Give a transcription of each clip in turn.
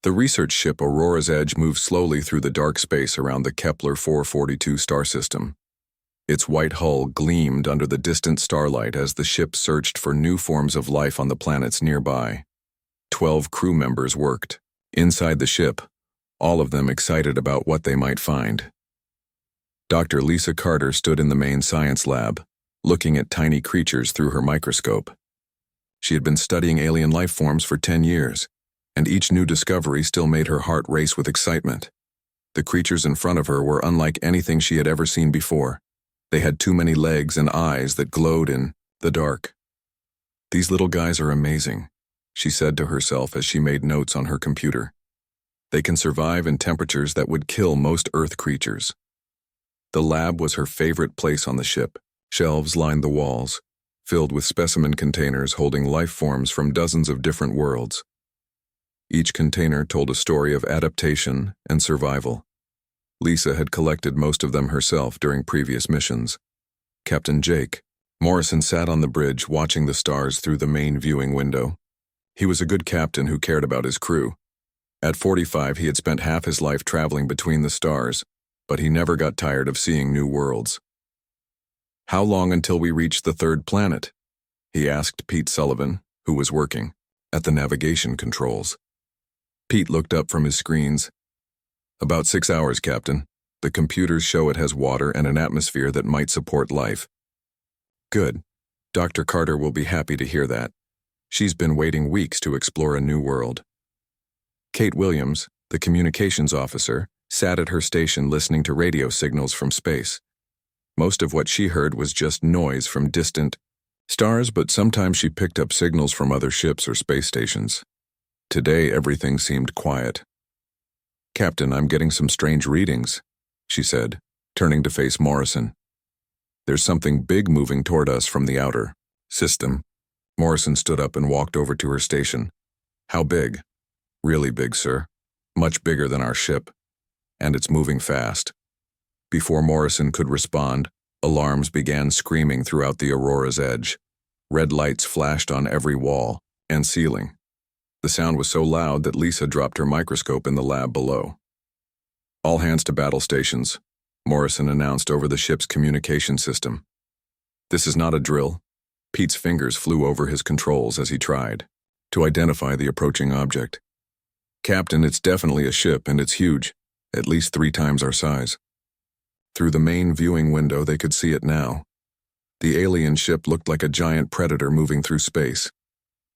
The research ship Aurora's Edge moved slowly through the dark space around the Kepler 442 star system. Its white hull gleamed under the distant starlight as the ship searched for new forms of life on the planets nearby. 12 crew members worked. Inside the ship, all of them excited about what they might find. Dr. Lisa Carter stood in the main science lab, looking at tiny creatures through her microscope. She had been studying alien life forms for 10 years, and each new discovery still made her heart race with excitement. The creatures in front of her were unlike anything she had ever seen before. They had too many legs and eyes that glowed in the dark. "These little guys are amazing," she said to herself as she made notes on her computer. "They can survive in temperatures that would kill most Earth creatures." The lab was her favorite place on the ship. Shelves lined the walls, filled with specimen containers holding life forms from dozens of different worlds. Each container told a story of adaptation and survival. Lisa had collected most of them herself during previous missions. Captain Jake Morrison sat on the bridge watching the stars through the main viewing window. He was a good captain who cared about his crew. At 45, he had spent half his life traveling between the stars, but he never got tired of seeing new worlds. "How long until we reach the third planet?" he asked Pete Sullivan, who was working at the navigation controls. Pete looked up from his screens. "About 6 hours, Captain. The computers show it has water and an atmosphere that might support life." "Good. Dr. Carter will be happy to hear that. She's been waiting weeks to explore a new world." Kate Williams, the communications officer, sat at her station listening to radio signals from space. Most of what she heard was just noise from distant stars, but sometimes she picked up signals from other ships or space stations. Today, everything seemed quiet. "Captain, I'm getting some strange readings," she said, turning to face Morrison. "There's something big moving toward us from the outer system." Morrison stood up and walked over to her station. "How big?" "Really big, sir. Much bigger than our ship. And it's moving fast." Before Morrison could respond, alarms began screaming throughout the Aurora's Edge. Red lights flashed on every wall and ceiling. The sound was so loud that Lisa dropped her microscope in the lab below. "All hands to battle stations," Morrison announced over the ship's communication system. "This is not a drill." Pete's fingers flew over his controls as he tried to identify the approaching object. "Captain, it's definitely a ship, and it's huge, at least 3 times our size." Through the main viewing window, they could see it now. The alien ship looked like a giant predator moving through space.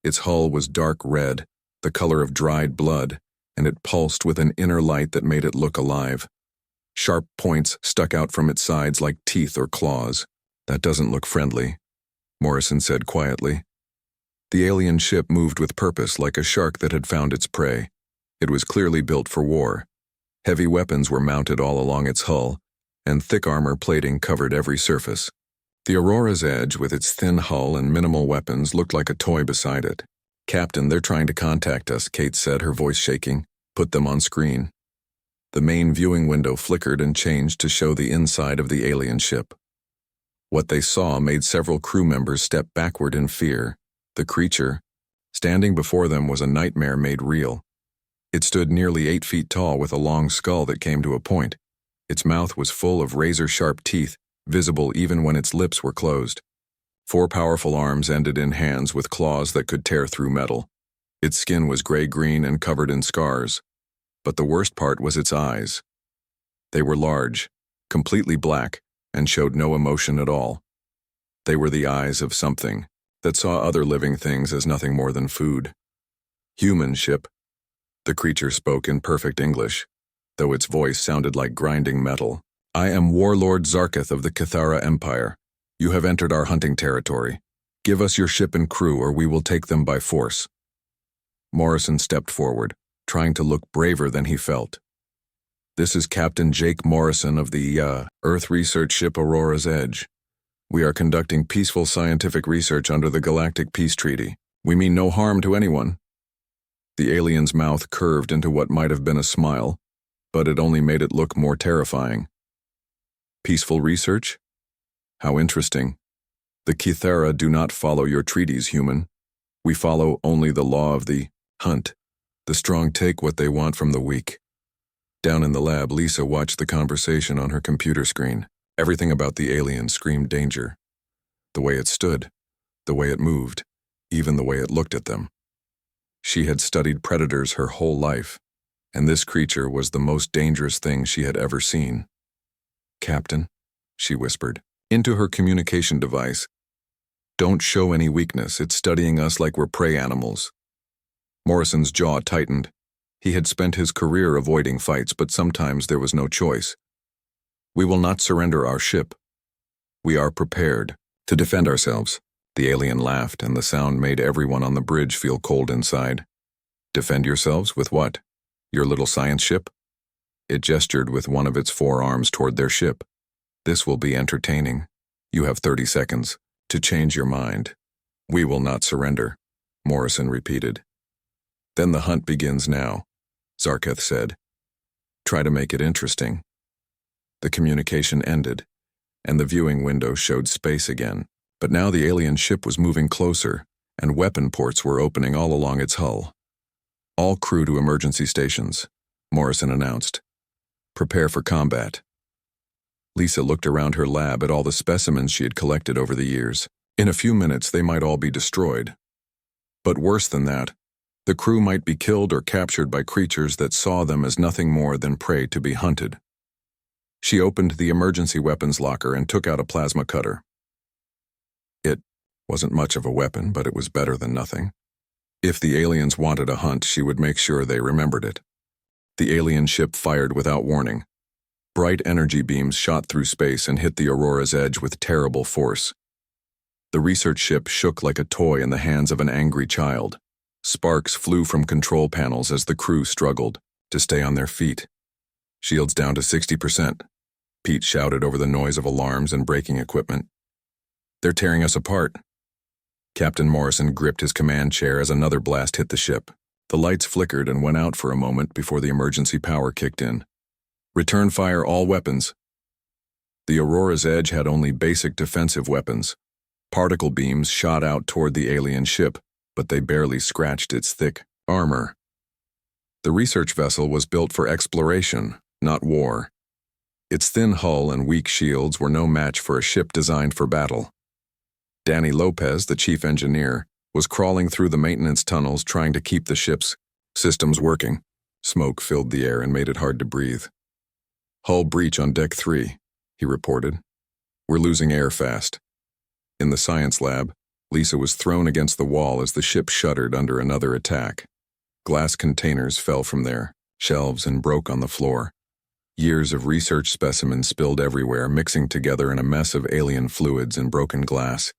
Its hull was dark red, the color of dried blood, and it pulsed with an inner light that made it look alive. Sharp points stuck out from its sides like teeth or claws. "That doesn't look friendly," Morrison said quietly. The alien ship moved with purpose, like a shark that had found its prey. It was clearly built for war. Heavy weapons were mounted all along its hull, and thick armor plating covered every surface. The Aurora's Edge, with its thin hull and minimal weapons, looked like a toy beside it. "Captain, they're trying to contact us," Kate said, her voice shaking. "Put them on screen." The main viewing window flickered and changed to show the inside of the alien ship. What they saw made several crew members step backward in fear. The creature standing before them was a nightmare made real. It stood nearly 8 feet tall with a long skull that came to a point. Its mouth was full of razor-sharp teeth, visible even when its lips were closed. 4 powerful arms ended in hands with claws that could tear through metal. Its skin was gray-green and covered in scars. But the worst part was its eyes. They were large, completely black, and showed no emotion at all. They were the eyes of something that saw other living things as nothing more than food. "Human ship," the creature spoke in perfect English, though its voice sounded like grinding metal. "I am Warlord Zarketh of the Cathara Empire. You have entered our hunting territory. Give us your ship and crew, or we will take them by force." Morrison stepped forward, trying to look braver than he felt. "This is Captain Jake Morrison of the Earth research ship Aurora's Edge. We are conducting peaceful scientific research under the Galactic Peace Treaty. We mean no harm to anyone." The alien's mouth curved into what might have been a smile, but it only made it look more terrifying. "Peaceful research? How interesting. The Cathara do not follow your treaties, human. We follow only the law of the hunt." The strong take what they want from the weak. Down in the lab, Lisa watched the conversation on her computer screen. Everything about the alien screamed danger. The way it stood, the way it moved, even the way it looked at them. She had studied predators her whole life, and this creature was the most dangerous thing she had ever seen. "Captain," she whispered, into her communication device. "Don't show any weakness. It's studying us like we're prey animals." Morrison's jaw tightened. He had spent his career avoiding fights, but sometimes there was no choice. "We will not surrender our ship. We are prepared to defend ourselves." The alien laughed, and the sound made everyone on the bridge feel cold inside. "Defend yourselves with what? Your little science ship?" It gestured with one of its four arms toward their ship. "This will be entertaining. You have 30 seconds to change your mind." "We will not surrender," Morrison repeated. "Then the hunt begins now," Zarketh said. "Try to make it interesting." The communication ended, and the viewing window showed space again. But now the alien ship was moving closer, and weapon ports were opening all along its hull. "All crew to emergency stations," Morrison announced. "Prepare for combat." Lisa looked around her lab at all the specimens she had collected over the years. In a few minutes, they might all be destroyed. But worse than that, the crew might be killed or captured by creatures that saw them as nothing more than prey to be hunted. She opened the emergency weapons locker and took out a plasma cutter. It wasn't much of a weapon, but it was better than nothing. If the aliens wanted a hunt, she would make sure they remembered it. The alien ship fired without warning. Bright energy beams shot through space and hit the Aurora's edge with terrible force. The research ship shook like a toy in the hands of an angry child. Sparks flew from control panels as the crew struggled to stay on their feet. "Shields down to 60%, Pete shouted over the noise of alarms and braking equipment. "They're tearing us apart." Captain Morrison gripped his command chair as another blast hit the ship. The lights flickered and went out for a moment before the emergency power kicked in. "Return fire all weapons." The Aurora's edge had only basic defensive weapons. Particle beams shot out toward the alien ship, but they barely scratched its thick armor. The research vessel was built for exploration, not war. Its thin hull and weak shields were no match for a ship designed for battle. Danny Lopez, the chief engineer, was crawling through the maintenance tunnels trying to keep the ship's systems working. Smoke filled the air and made it hard to breathe. "Hull breach on deck 3, he reported. "We're losing air fast." In the science lab, Lisa was thrown against the wall as the ship shuddered under another attack. Glass containers fell from their shelves and broke on the floor. Years of research specimens spilled everywhere, mixing together in a mess of alien fluids and broken glass.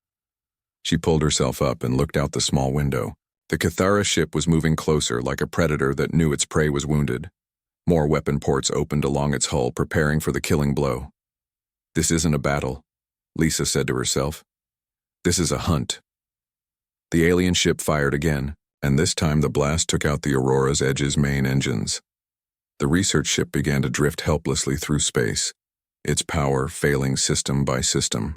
She pulled herself up and looked out the small window. The Cathara ship was moving closer like a predator that knew its prey was wounded. More weapon ports opened along its hull, preparing for the killing blow. "This isn't a battle," Lisa said to herself. "This is a hunt." The alien ship fired again, and this time the blast took out the Aurora's Edge's main engines. The research ship began to drift helplessly through space, its power failing system by system.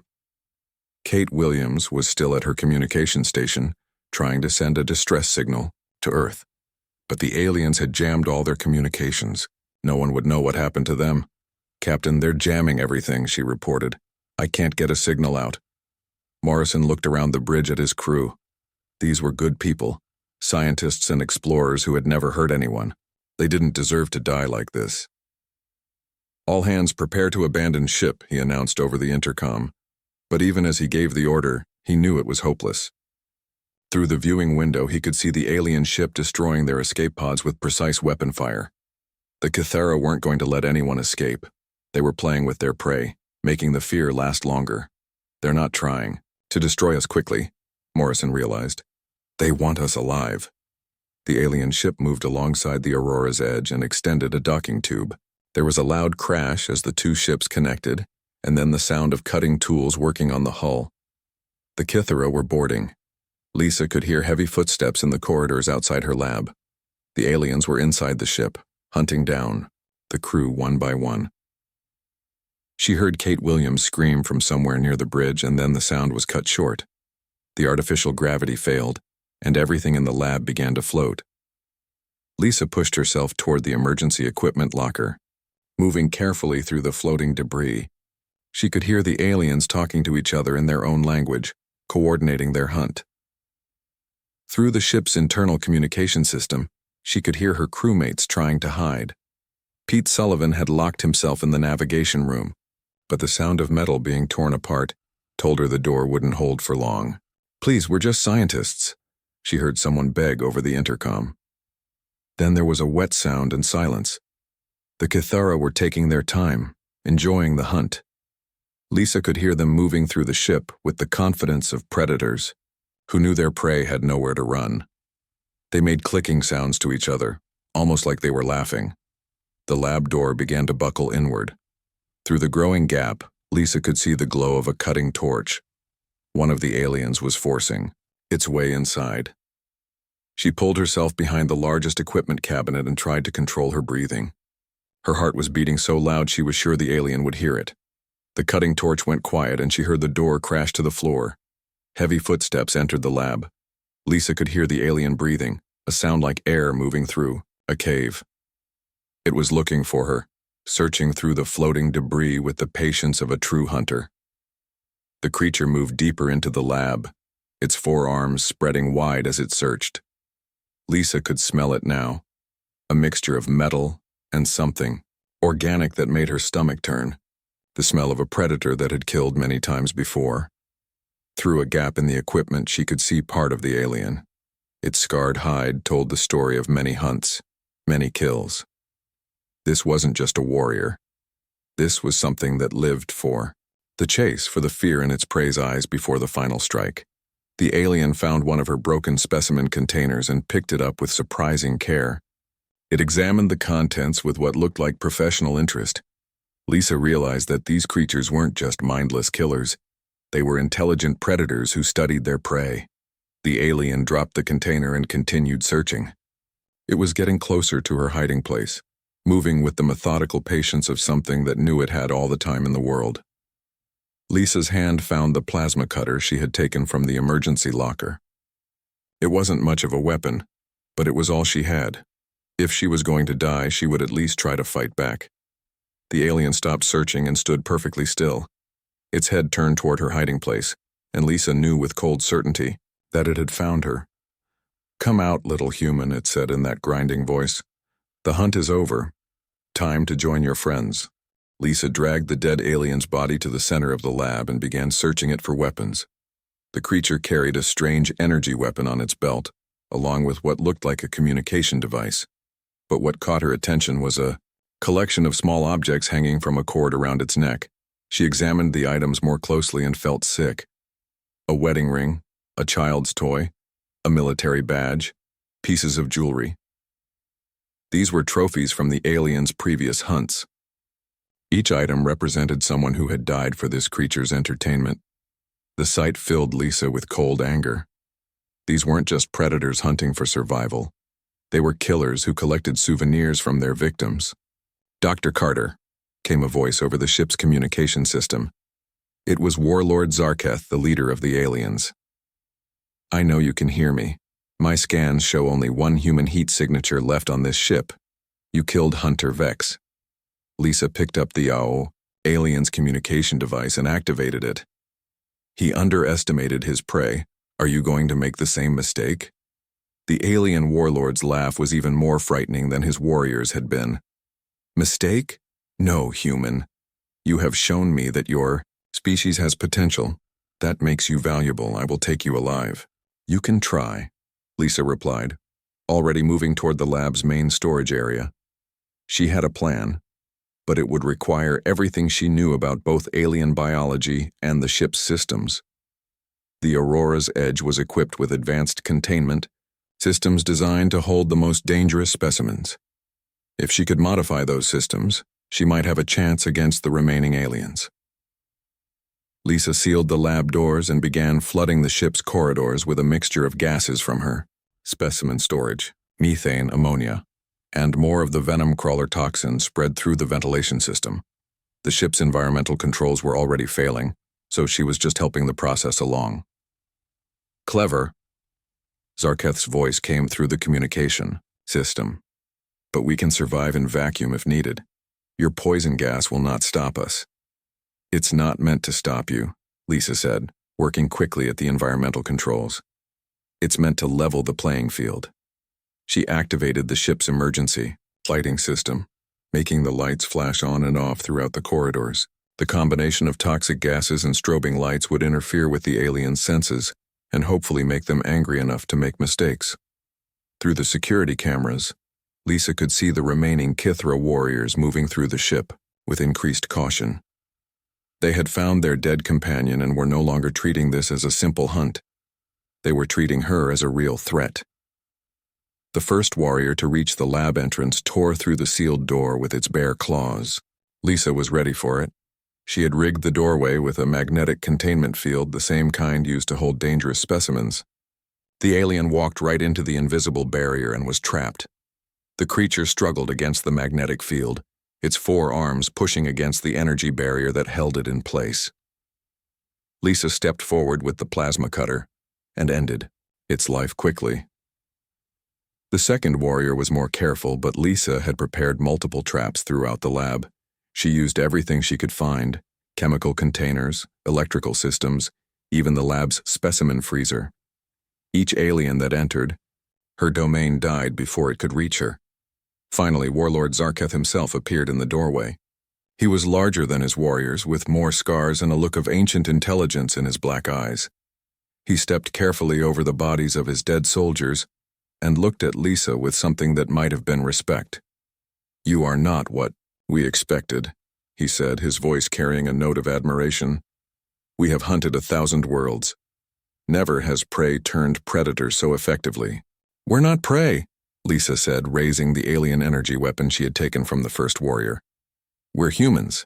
Kate Williams was still at her communication station, trying to send a distress signal to Earth. But the aliens had jammed all their communications. No one would know what happened to them. "Captain, they're jamming everything," she reported. "I can't get a signal out." Morrison looked around the bridge at his crew. These were good people, scientists and explorers who had never hurt anyone. They didn't deserve to die like this. "All hands prepare to abandon ship," he announced over the intercom. But even as he gave the order, he knew it was hopeless. Through the viewing window, he could see the alien ship destroying their escape pods with precise weapon fire. The Cathara weren't going to let anyone escape. They were playing with their prey, making the fear last longer. "They're not trying to destroy us quickly," Morrison realized. "They want us alive." The alien ship moved alongside the Aurora's Edge and extended a docking tube. There was a loud crash as the two ships connected, and then the sound of cutting tools working on the hull. The Cathara were boarding. Lisa could hear heavy footsteps in the corridors outside her lab. The aliens were inside the ship, hunting down the crew one by one. She heard Kate Williams scream from somewhere near the bridge, and then the sound was cut short. The artificial gravity failed, and everything in the lab began to float. Lisa pushed herself toward the emergency equipment locker, moving carefully through the floating debris. She could hear the aliens talking to each other in their own language, coordinating their hunt. Through the ship's internal communication system, she could hear her crewmates trying to hide. Pete Sullivan had locked himself in the navigation room, but the sound of metal being torn apart told her the door wouldn't hold for long. "Please, we're just scientists," she heard someone beg over the intercom. Then there was a wet sound and silence. The Kithara were taking their time, enjoying the hunt. Lisa could hear them moving through the ship with the confidence of predators who knew their prey had nowhere to run. They made clicking sounds to each other, almost like they were laughing. The lab door began to buckle inward. Through the growing gap, Lisa could see the glow of a cutting torch. One of the aliens was forcing its way inside. She pulled herself behind the largest equipment cabinet and tried to control her breathing. Her heart was beating so loud she was sure the alien would hear it. The cutting torch went quiet and she heard the door crash to the floor. Heavy footsteps entered the lab. Lisa could hear the alien breathing, a sound like air moving through a cave. It was looking for her, searching through the floating debris with the patience of a true hunter. The creature moved deeper into the lab, its forearms spreading wide as it searched. Lisa could smell it now, a mixture of metal and something organic that made her stomach turn, the smell of a predator that had killed many times before. Through a gap in the equipment, she could see part of the alien. Its scarred hide told the story of many hunts, many kills. This wasn't just a warrior. This was something that lived for the chase, for the fear in its prey's eyes before the final strike. The alien found one of her broken specimen containers and picked it up with surprising care. It examined the contents with what looked like professional interest. Lisa realized that these creatures weren't just mindless killers. They were intelligent predators who studied their prey. The alien dropped the container and continued searching. It was getting closer to her hiding place, moving with the methodical patience of something that knew it had all the time in the world. Lisa's hand found the plasma cutter she had taken from the emergency locker. It wasn't much of a weapon, but it was all she had. If she was going to die, she would at least try to fight back. The alien stopped searching and stood perfectly still. Its head turned toward her hiding place, and Lisa knew with cold certainty that it had found her. "Come out, little human," it said in that grinding voice. "The hunt is over. Time to join your friends." Lisa dragged the dead alien's body to the center of the lab and began searching it for weapons. The creature carried a strange energy weapon on its belt, along with what looked like a communication device. But what caught her attention was a collection of small objects hanging from a cord around its neck. She examined the items more closely and felt sick. A wedding ring, a child's toy, a military badge, pieces of jewelry. These were trophies from the alien's previous hunts. Each item represented someone who had died for this creature's entertainment. The sight filled Lisa with cold anger. These weren't just predators hunting for survival. They were killers who collected souvenirs from their victims. "Dr. Carter," came a voice over the ship's communication system. It was Warlord Zarketh, the leader of the aliens. "I know you can hear me. My scans show only one human heat signature left on this ship. You killed Hunter Vex." Lisa picked up the alien's communication device and activated it. He underestimated his prey. Are you going to make the same mistake? The alien warlord's laugh was even more frightening than his warriors had been. Mistake? No, human. You have shown me that your species has potential. That makes you valuable. I will take you alive. You can try, Lisa replied, already moving toward the lab's main storage area. She had a plan, but it would require everything she knew about both alien biology and the ship's systems. The Aurora's Edge was equipped with advanced containment systems designed to hold the most dangerous specimens. If she could modify those systems, she might have a chance against the remaining aliens. Lisa sealed the lab doors and began flooding the ship's corridors with a mixture of gases from her specimen storage, methane, ammonia, and more of the venom crawler toxin spread through the ventilation system. The ship's environmental controls were already failing, so she was just helping the process along. Clever. Zarketh's voice came through the communication system. but we can survive in vacuum if needed. Your poison gas will not stop us." "It's not meant to stop you," Lisa said, working quickly at the environmental controls. "It's meant to level the playing field." She activated the ship's emergency lighting system, making the lights flash on and off throughout the corridors. The combination of toxic gases and strobing lights would interfere with the aliens' senses and hopefully make them angry enough to make mistakes. Through the security cameras, Lisa could see the remaining Kithra warriors moving through the ship with increased caution. They had found their dead companion and were no longer treating this as a simple hunt. They were treating her as a real threat. The first warrior to reach the lab entrance tore through the sealed door with its bare claws. Lisa was ready for it. She had rigged the doorway with a magnetic containment field, the same kind used to hold dangerous specimens. The alien walked right into the invisible barrier and was trapped. The creature struggled against the magnetic field, its 4 arms pushing against the energy barrier that held it in place. Lisa stepped forward with the plasma cutter and ended its life quickly. The second warrior was more careful, but Lisa had prepared multiple traps throughout the lab. She used everything she could find: chemical containers, electrical systems, even the lab's specimen freezer. Each alien that entered, her domain died before it could reach her. Finally, Warlord Zarketh himself appeared in the doorway. He was larger than his warriors, with more scars and a look of ancient intelligence in his black eyes. He stepped carefully over the bodies of his dead soldiers and looked at Lisa with something that might have been respect. "You are not what we expected," he said, his voice carrying a note of admiration. "We have hunted 1,000 worlds. Never has prey turned predator so effectively." "We're not prey," Lisa said, raising the alien energy weapon she had taken from the first warrior. "We're humans,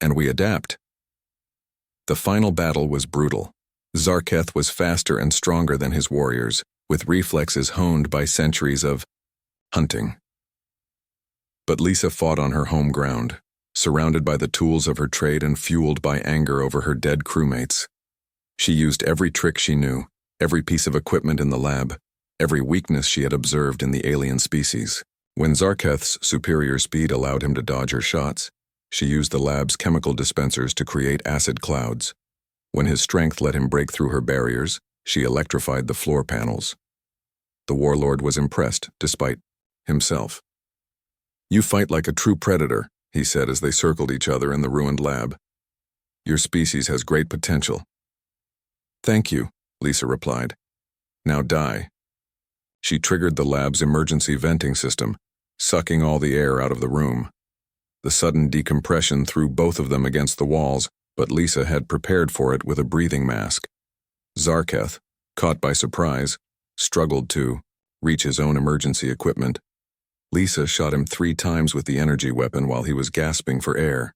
and we adapt." The final battle was brutal. Zarketh was faster and stronger than his warriors, with reflexes honed by centuries of hunting. But Lisa fought on her home ground, surrounded by the tools of her trade and fueled by anger over her dead crewmates. She used every trick she knew, every piece of equipment in the lab, every weakness she had observed in the alien species. When Zarketh's superior speed allowed him to dodge her shots, she used the lab's chemical dispensers to create acid clouds. When his strength let him break through her barriers, she electrified the floor panels. The warlord was impressed, despite himself. "You fight like a true predator," he said as they circled each other in the ruined lab. "Your species has great potential." "Thank you," Lisa replied. "Now die." She triggered the lab's emergency venting system, sucking all the air out of the room. The sudden decompression threw both of them against the walls, but Lisa had prepared for it with a breathing mask. Zarketh, caught by surprise, struggled to reach his own emergency equipment. Lisa shot him 3 times with the energy weapon while he was gasping for air.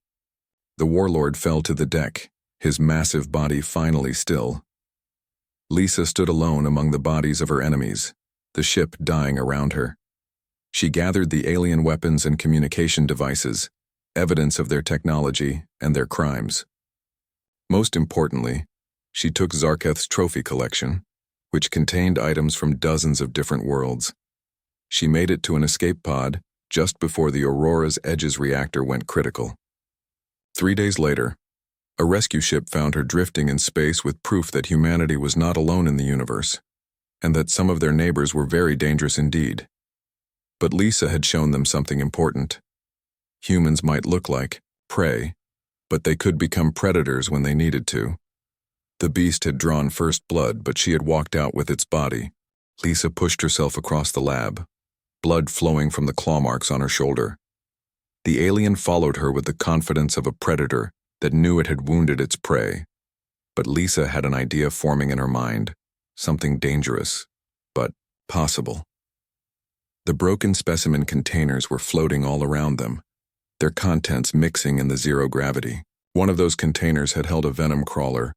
The warlord fell to the deck, his massive body finally still. Lisa stood alone among the bodies of her enemies, the ship dying around her. She gathered the alien weapons and communication devices, evidence of their technology and their crimes. Most importantly, she took Zarketh's trophy collection, which contained items from dozens of different worlds. She made it to an escape pod just before the Aurora's Edge's reactor went critical. 3 days later, a rescue ship found her drifting in space with proof that humanity was not alone in the universe, and that some of their neighbors were very dangerous indeed. But Lisa had shown them something important. Humans might look like prey, but they could become predators when they needed to. The beast had drawn first blood, but she had walked out with its body. Lisa pushed herself across the lab, blood flowing from the claw marks on her shoulder. The alien followed her with the confidence of a predator that knew it had wounded its prey. But Lisa had an idea forming in her mind, something dangerous, but possible. The broken specimen containers were floating all around them, their contents mixing in the zero gravity. One of those containers had held a venom crawler,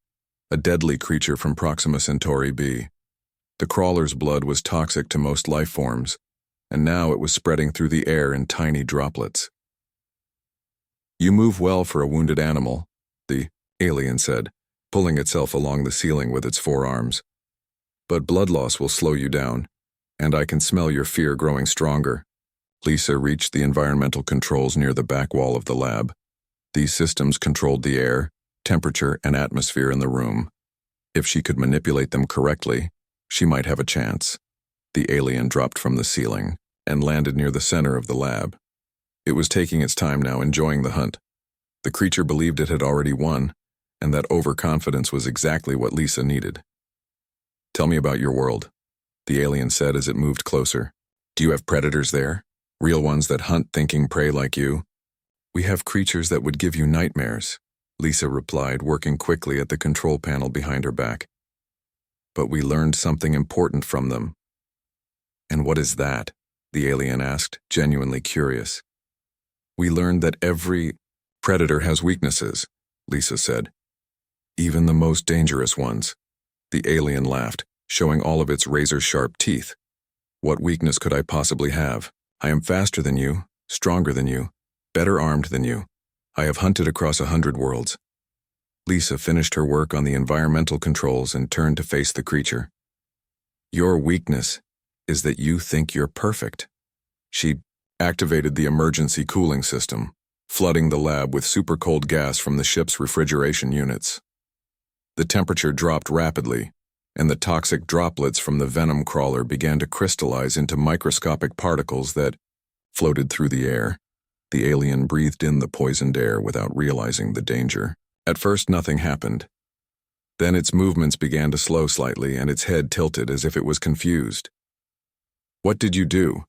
a deadly creature from Proxima Centauri b. The crawler's blood was toxic to most life forms, and now it was spreading through the air in tiny droplets. "You move well for a wounded animal," the alien said, pulling itself along the ceiling with its 4 arms. "But blood loss will slow you down, and I can smell your fear growing stronger." Lisa reached the environmental controls near the back wall of the lab. These systems controlled the air, temperature, and atmosphere in the room. If she could manipulate them correctly, she might have a chance. The alien dropped from the ceiling and landed near the center of the lab. It was taking its time now, enjoying the hunt. The creature believed it had already won, and that overconfidence was exactly what Lisa needed. "Tell me about your world," the alien said as it moved closer. "Do you have predators there? Real ones that hunt thinking prey like you?" "We have creatures that would give you nightmares," Lisa replied, working quickly at the control panel behind her back. "But we learned something important from them." "And what is that?" the alien asked, genuinely curious. "We learned that every predator has weaknesses," Lisa said. "Even the most dangerous ones." The alien laughed, showing all of its razor-sharp teeth. "What weakness could I possibly have? I am faster than you, stronger than you, better armed than you. I have hunted across 100 worlds." Lisa finished her work on the environmental controls and turned to face the creature. "Your weakness is that you think you're perfect." She activated the emergency cooling system, flooding the lab with super cold gas from the ship's refrigeration units. The temperature dropped rapidly, and the toxic droplets from the venom crawler began to crystallize into microscopic particles that floated through the air. The alien breathed in the poisoned air without realizing the danger. At first, nothing happened. Then its movements began to slow slightly, and its head tilted as if it was confused. "What did you do?"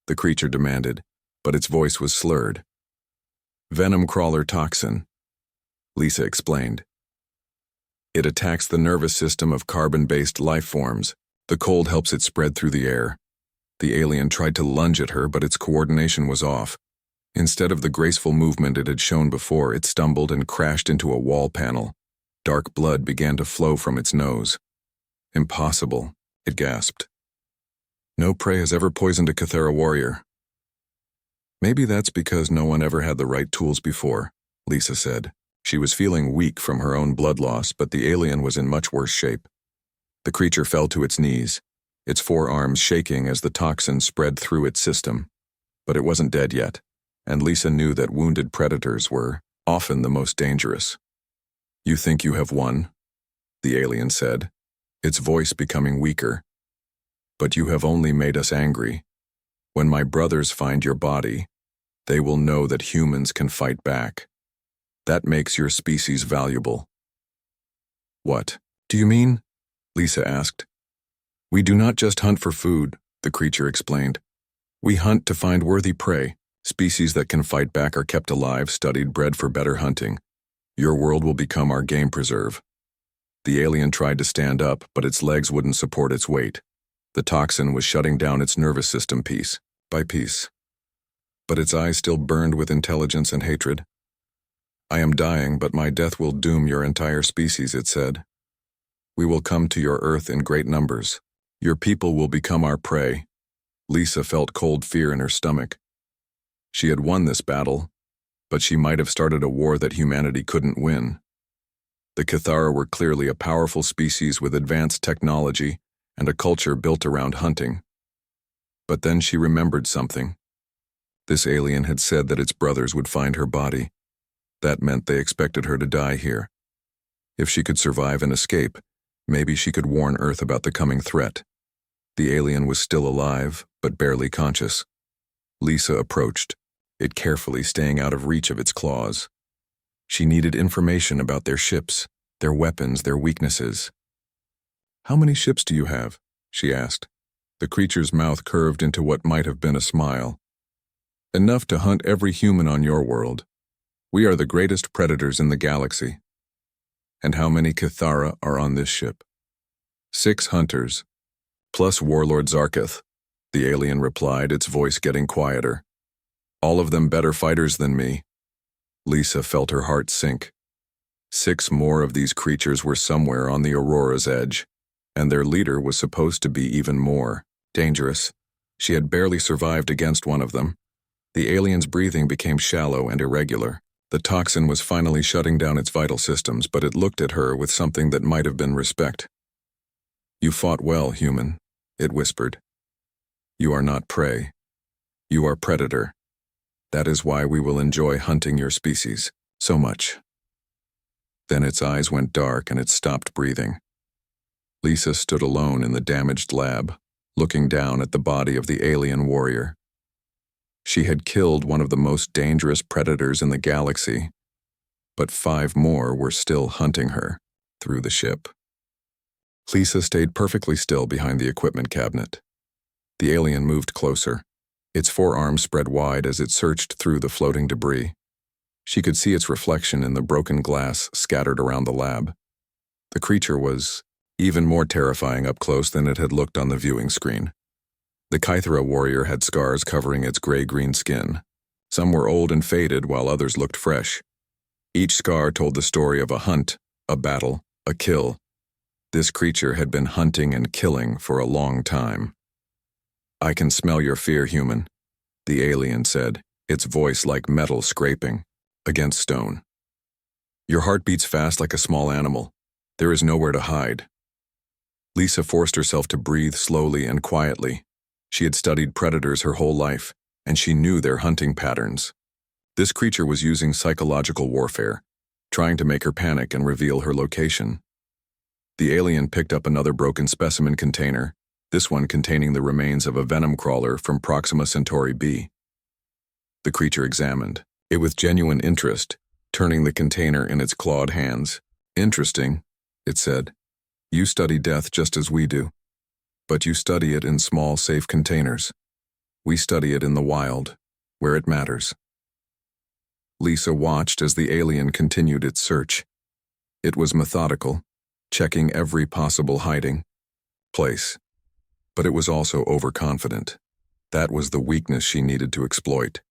the creature demanded, but its voice was slurred. "Venom crawler toxin," Lisa explained. "It attacks the nervous system of carbon-based life forms. The cold helps it spread through the air." The alien tried to lunge at her, but its coordination was off. Instead of the graceful movement it had shown before, it stumbled and crashed into a wall panel. Dark blood began to flow from its nose. "Impossible," it gasped. "No prey has ever poisoned a Cathara warrior." "Maybe that's because no one ever had the right tools before," Lisa said. She was feeling weak from her own blood loss, but the alien was in much worse shape. The creature fell to its knees, its forearms shaking as the toxin spread through its system. But it wasn't dead yet, and Lisa knew that wounded predators were often the most dangerous. "You think you have won?" the alien said, its voice becoming weaker. "But you have only made us angry. When my brothers find your body, they will know that humans can fight back. That makes your species valuable." "What do you mean?" Lisa asked. "We do not just hunt for food," the creature explained. "We hunt to find worthy prey. Species that can fight back are kept alive, studied, bred for better hunting. Your world will become our game preserve." The alien tried to stand up, but its legs wouldn't support its weight. The toxin was shutting down its nervous system piece by piece. But its eyes still burned with intelligence and hatred. "I am dying, but my death will doom your entire species," it said. "We will come to your Earth in great numbers. Your people will become our prey." Lisa felt cold fear in her stomach. She had won this battle, but she might have started a war that humanity couldn't win. The Cathara were clearly a powerful species with advanced technology and a culture built around hunting. But then she remembered something. This alien had said that its brothers would find her body. That meant they expected her to die here. If she could survive and escape, maybe she could warn Earth about the coming threat. The alien was still alive, but barely conscious. Lisa approached, it carefully staying out of reach of its claws. She needed information about their ships, their weapons, their weaknesses. "How many ships do you have?" she asked. The creature's mouth curved into what might have been a smile. "Enough to hunt every human on your world. We are the greatest predators in the galaxy." "And how many Cathara are on this ship?" 6 hunters, plus Warlord Zarketh," the alien replied, its voice getting quieter. "All of them better fighters than me." Lisa felt her heart sink. 6 more of these creatures were somewhere on the Aurora's edge, and their leader was supposed to be even more dangerous. She had barely survived against one of them. The alien's breathing became shallow and irregular. The toxin was finally shutting down its vital systems, but it looked at her with something that might have been respect. "You fought well, human," it whispered. "You are not prey. You are predator. That is why we will enjoy hunting your species so much." Then its eyes went dark and it stopped breathing. Lisa stood alone in the damaged lab, looking down at the body of the alien warrior. She had killed one of the most dangerous predators in the galaxy, but 5 more were still hunting her through the ship. Lisa stayed perfectly still behind the equipment cabinet. The alien moved closer, its forearms spread wide as it searched through the floating debris. She could see its reflection in the broken glass scattered around the lab. The creature was even more terrifying up close than it had looked on the viewing screen. The Kythera warrior had scars covering its gray-green skin. Some were old and faded, while others looked fresh. Each scar told the story of a hunt, a battle, a kill. This creature had been hunting and killing for a long time. "I can smell your fear, human," the alien said, its voice like metal scraping against stone. "Your heart beats fast like a small animal. There is nowhere to hide." Lisa forced herself to breathe slowly and quietly. She had studied predators her whole life, and she knew their hunting patterns. This creature was using psychological warfare, trying to make her panic and reveal her location. The alien picked up another broken specimen container, this one containing the remains of a venom crawler from Proxima Centauri b. The creature examined it with genuine interest, turning the container in its clawed hands. "Interesting," it said. "You study death just as we do. But you study it in small, safe containers. We study it in the wild, where it matters." Lisa watched as the alien continued its search. It was methodical, checking every possible hiding place. But it was also overconfident. That was the weakness she needed to exploit.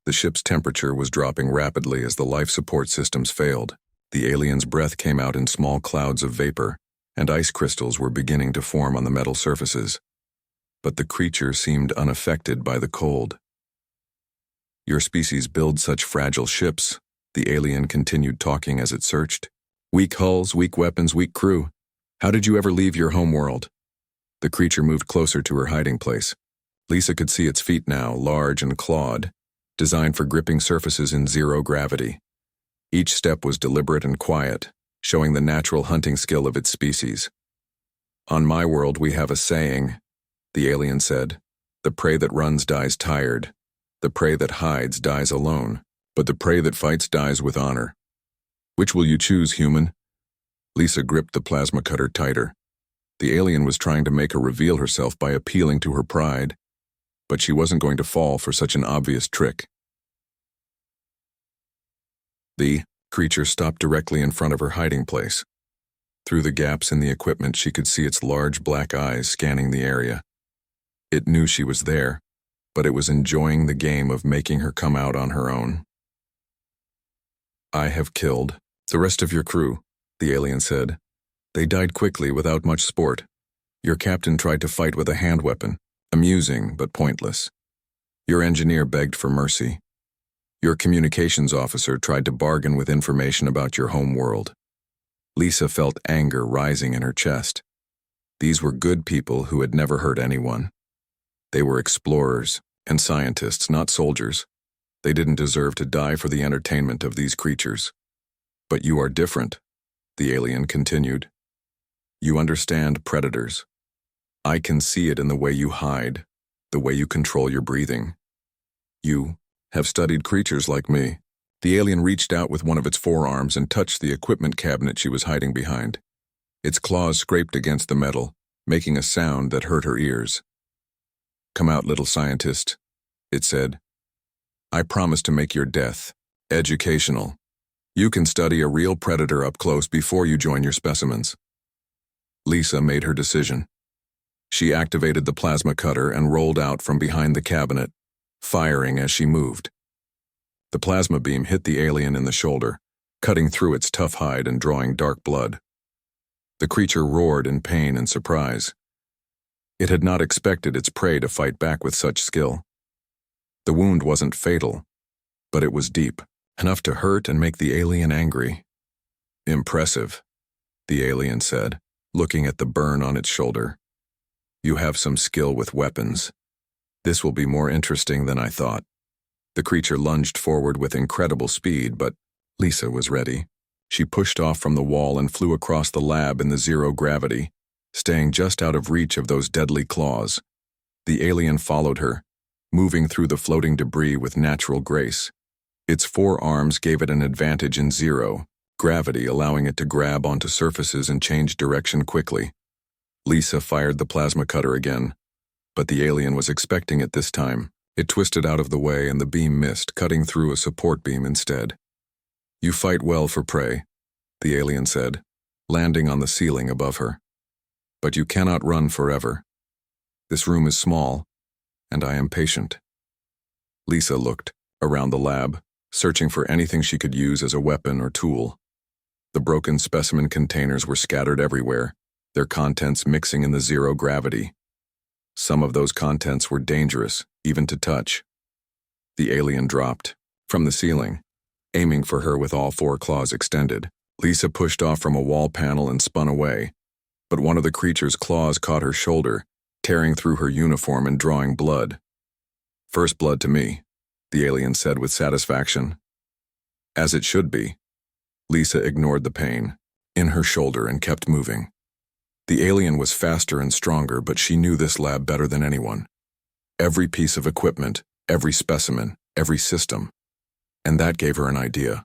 The ship's temperature was dropping rapidly as the life support systems failed. The alien's breath came out in small clouds of vapor, and ice crystals were beginning to form on the metal surfaces. But the creature seemed unaffected by the cold. "Your species builds such fragile ships," the alien continued talking as it searched. "Weak hulls, weak weapons, weak crew. How did you ever leave your homeworld?" The creature moved closer to her hiding place. Lisa could see its feet now, large and clawed, designed for gripping surfaces in zero gravity. Each step was deliberate and quiet, showing the natural hunting skill of its species. "On my world we have a saying," the alien said. "The prey that runs dies tired. The prey that hides dies alone. But the prey that fights dies with honor. Which will you choose, human?" Lisa gripped the plasma cutter tighter. The alien was trying to make her reveal herself by appealing to her pride, but she wasn't going to fall for such an obvious trick. The creature stopped directly in front of her hiding place. Through the gaps in the equipment, she could see its large black eyes scanning the area. It knew she was there, but it was enjoying the game of making her come out on her own. "I have killed the rest of your crew," the alien said. "They died quickly without much sport. Your captain tried to fight with a hand weapon, amusing but pointless. Your engineer begged for mercy. Your communications officer tried to bargain with information about your home world." Lisa felt anger rising in her chest. These were good people who had never hurt anyone. They were explorers and scientists, not soldiers. They didn't deserve to die for the entertainment of these creatures. "But you are different," the alien continued. "You understand predators. I can see it in the way you hide, the way you control your breathing. You have studied creatures like me." The alien reached out with one of its forearms and touched the equipment cabinet she was hiding behind. Its claws scraped against the metal, making a sound that hurt her ears. "Come out, little scientist," it said. "I promise to make your death educational. You can study a real predator up close before you join your specimens." Lisa made her decision. She activated the plasma cutter and rolled out from behind the cabinet, firing as she moved. The plasma beam hit the alien in the shoulder, cutting through its tough hide and drawing dark blood. The creature roared in pain and surprise. It had not expected its prey to fight back with such skill. The wound wasn't fatal, but it was deep, enough to hurt and make the alien angry. "Impressive," the alien said, looking at the burn on its shoulder. "You have some skill with weapons. This will be more interesting than I thought. The creature lunged forward with incredible speed, but Lisa was ready. She pushed off from the wall and flew across the lab in the zero gravity, staying just out of reach of those deadly claws. The alien followed her, moving through the floating debris with natural grace. Its forearms gave it an advantage in zero gravity, allowing it to grab onto surfaces and change direction quickly. Lisa fired the plasma cutter again, but the alien was expecting it this time. It twisted out of the way and the beam missed, cutting through a support beam instead. "You fight well for prey," the alien said, landing on the ceiling above her. "But you cannot run forever. This room is small, and I am patient." Lisa looked around the lab, searching for anything she could use as a weapon or tool. The broken specimen containers were scattered everywhere, their contents mixing in the zero gravity. Some of those contents were dangerous, even to touch. The alien dropped from the ceiling, aiming for her with all four claws extended. Lisa pushed off from a wall panel and spun away, but one of the creature's claws caught her shoulder, tearing through her uniform and drawing blood. "First blood to me," the alien said with satisfaction. "As it should be." Lisa ignored the pain in her shoulder and kept moving. The alien was faster and stronger, but she knew this lab better than anyone. Every piece of equipment, every specimen, every system. And that gave her an idea.